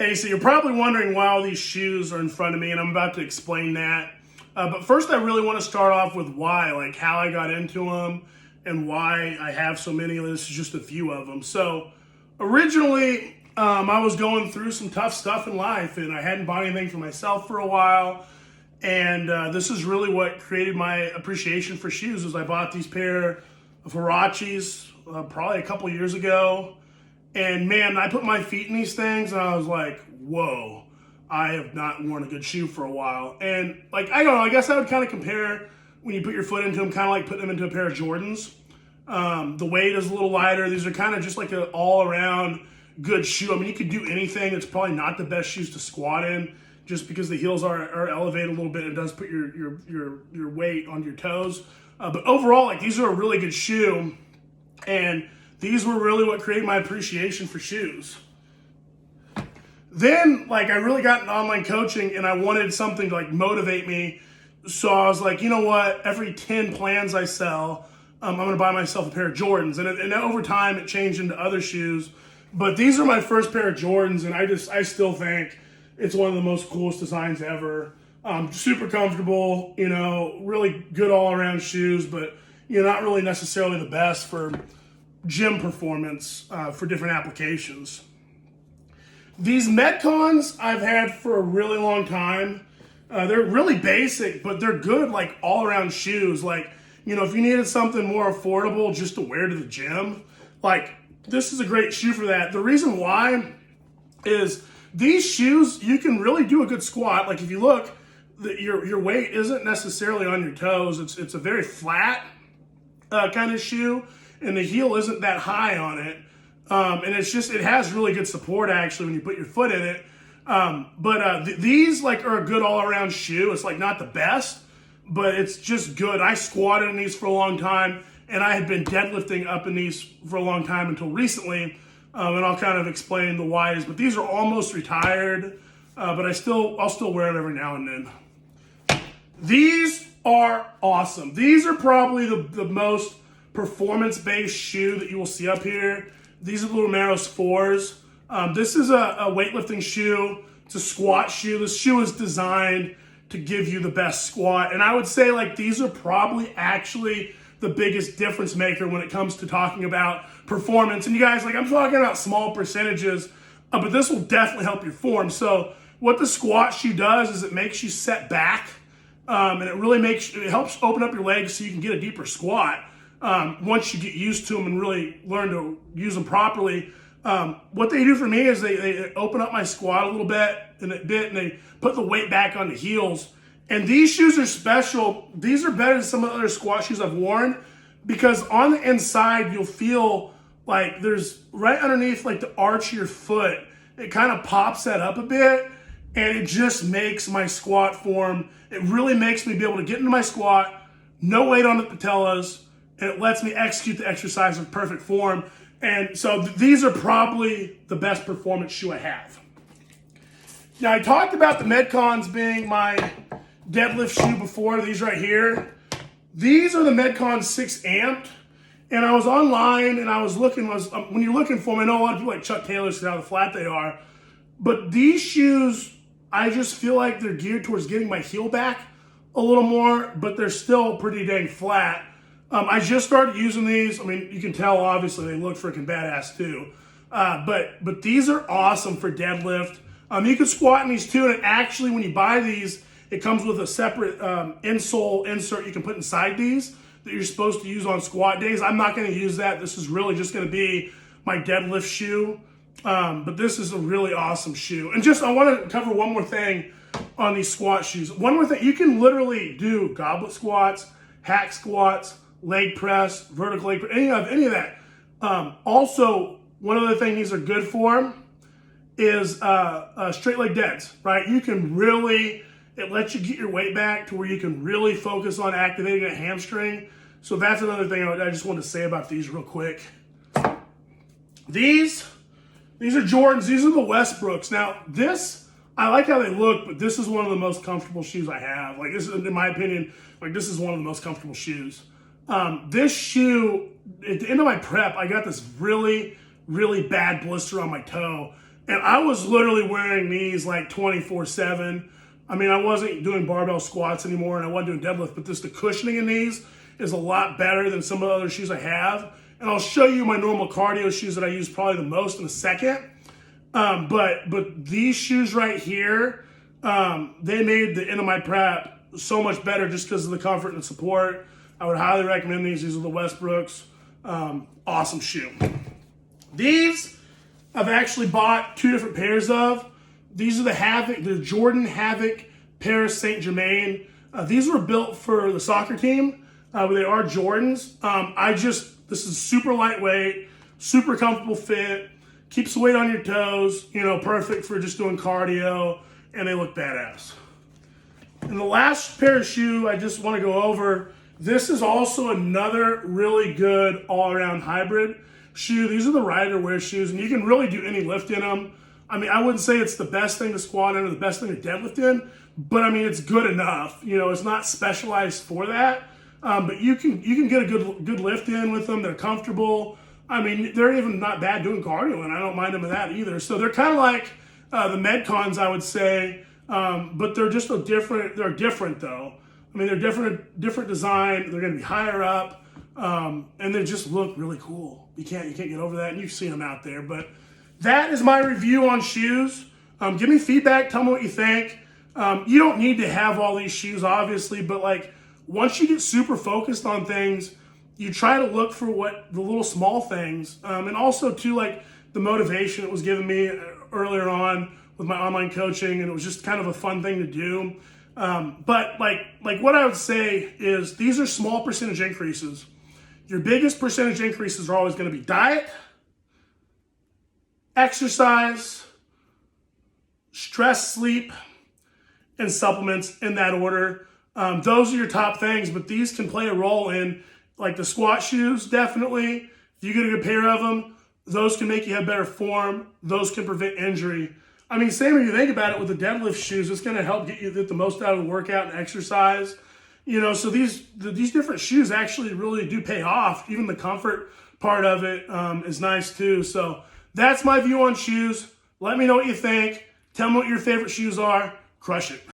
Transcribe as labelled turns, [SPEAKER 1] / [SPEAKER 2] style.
[SPEAKER 1] Hey, so you're probably wondering why all these shoes are in front of me, and I'm about to explain that. But first, I really want to start off with why, like how I got into them and why I have so many. This is just a few of them. So originally, I was going through some tough stuff in life, and I hadn't bought anything for myself for a while. And this is really what created my appreciation for shoes. Is I bought these pair of Huaraches probably a couple years ago. And man, I put my feet in these things and I was like, whoa, I have not worn a good shoe for a while. And like, I don't know, I guess I would kind of compare when you put your foot into them, kind of like putting them into a pair of Jordans. The weight is a little lighter. These are kind of just like an all around good shoe. I mean, you could do anything. It's probably not the best shoes to squat in just because the heels are elevated a little bit. It does put your weight on your toes. But overall, like these are a really good shoe. And these were really what created my appreciation for shoes. Then, like, I really got into online coaching and I wanted something to, like, motivate me. So I was like, you know what? Every 10 plans I sell, I'm going to buy myself a pair of Jordans. And over time, it changed into other shoes. But these are my first pair of Jordans, and I still think it's one of the most coolest designs ever. Super comfortable, you know, really good all-around shoes, but, you know, not really necessarily the best for gym performance for different applications. These Metcons I've had for a really long time. They're really basic, but they're good, like all-around shoes. Like, you know, if you needed something more affordable just to wear to the gym, like this is a great shoe for that. The reason why is these shoes, you can really do a good squat. Like if you look, your weight isn't necessarily on your toes. It's a very flat kind of shoe. And the heel isn't that high on it. And it has really good support actually when you put your foot in it. These like are a good all around shoe. It's like not the best, but it's just good. I squatted in these for a long time and I had been deadlifting up in these for a long time until recently. And I'll kind of explain the whys, but these are almost retired, but I'll still wear it every now and then. These are awesome. These are probably the most performance-based shoe that you will see up here. These are the Lumeros 4s. This is a weightlifting shoe. It's a squat shoe. This shoe is designed to give you the best squat. And I would say like these are probably actually the biggest difference maker when it comes to talking about performance. And you guys, like I'm talking about small percentages, but this will definitely help your form. So what the squat shoe does is it makes you set back, and it helps open up your legs so you can get a deeper squat. Once you get used to them and really learn to use them properly. What they do for me is they open up my squat a little bit and they put the weight back on the heels. And these shoes are special. These are better than some of the other squat shoes I've worn because on the inside, you'll feel like there's right underneath like the arch of your foot. It kind of pops that up a bit and it just makes my squat form. It really makes me be able to get into my squat, no weight on the patellas, and it lets me execute the exercise in perfect form. And so these are probably the best performance shoe I have. Now, I talked about the Metcons being my deadlift shoe before. These right here. These are the Metcon 6 amped. And I was online and I was looking, when you're looking for them, I know a lot of people like Chuck Taylor see how flat they are. But these shoes, I just feel like they're geared towards getting my heel back a little more, but they're still pretty dang flat. I just started using these. I mean, you can tell, obviously, they look freaking badass too. But these are awesome for deadlift. You can squat in these too, and actually, when you buy these, it comes with a separate insole insert you can put inside these that you're supposed to use on squat days. I'm not going to use that. This is really just going to be my deadlift shoe. But this is a really awesome shoe. And I want to cover one more thing on these squat shoes. One more thing, you can literally do goblet squats, hack squats, leg press, vertical leg press, any of that. Also, one other thing these are good for is straight leg deads, right? It lets you get your weight back to where you can really focus on activating a hamstring. So that's another thing I just wanted to say about these real quick. These are Jordans. These are the Westbrooks. Now, I like how they look, but this is one of the most comfortable shoes I have. Like this is, in my opinion, like this is one of the most comfortable shoes. This shoe, at the end of my prep, I got this really, really bad blister on my toe. And I was literally wearing these like 24/7. I mean, I wasn't doing barbell squats anymore and I wasn't doing deadlift, but the cushioning in these is a lot better than some of the other shoes I have. And I'll show you my normal cardio shoes that I use probably the most in a second. But these shoes right here, they made the end of my prep so much better just because of the comfort and support. I would highly recommend these. These are the Westbrooks. Awesome shoe. These I've actually bought 2 different pairs of. These are the Jordan Havoc Paris Saint Germain. These were built for the soccer team, but they are Jordans. This is super lightweight, super comfortable fit, keeps the weight on your toes, perfect for just doing cardio, and they look badass. And the last pair of shoe I just want to go over, this is also another really good all-around hybrid shoe. These are the Rider Wear shoes, and you can really do any lift in them. I mean, I wouldn't say it's the best thing to squat in or the best thing to deadlift in, but I mean, it's good enough. It's not specialized for that, but you can get a good lift in with them. They're comfortable. I mean, they're even not bad doing cardio, and I don't mind them with that either. So they're kind of like the Metcons, I would say, but they're just they're different though. I mean, they're different design. They're going to be higher up, and they just look really cool. You can't get over that, and you've seen them out there. But that is my review on shoes. Give me feedback. Tell me what you think. You don't need to have all these shoes, obviously, but like once you get super focused on things, you try to look for the little small things, and also too like the motivation it was giving me earlier on with my online coaching, and it was just kind of a fun thing to do. But like what I would say is these are small percentage increases. Your biggest percentage increases are always going to be diet, exercise, stress, sleep, and supplements in that order. Those are your top things, but these can play a role in like the squat shoes, definitely. If you get a good pair of them, those can make you have better form. Those can prevent injury. I mean, same when you think about it with the deadlift shoes, it's going to help get the most out of the workout and exercise. So these different shoes actually really do pay off. Even the comfort part of it is nice too. So that's my view on shoes. Let me know what you think. Tell me what your favorite shoes are. Crush it.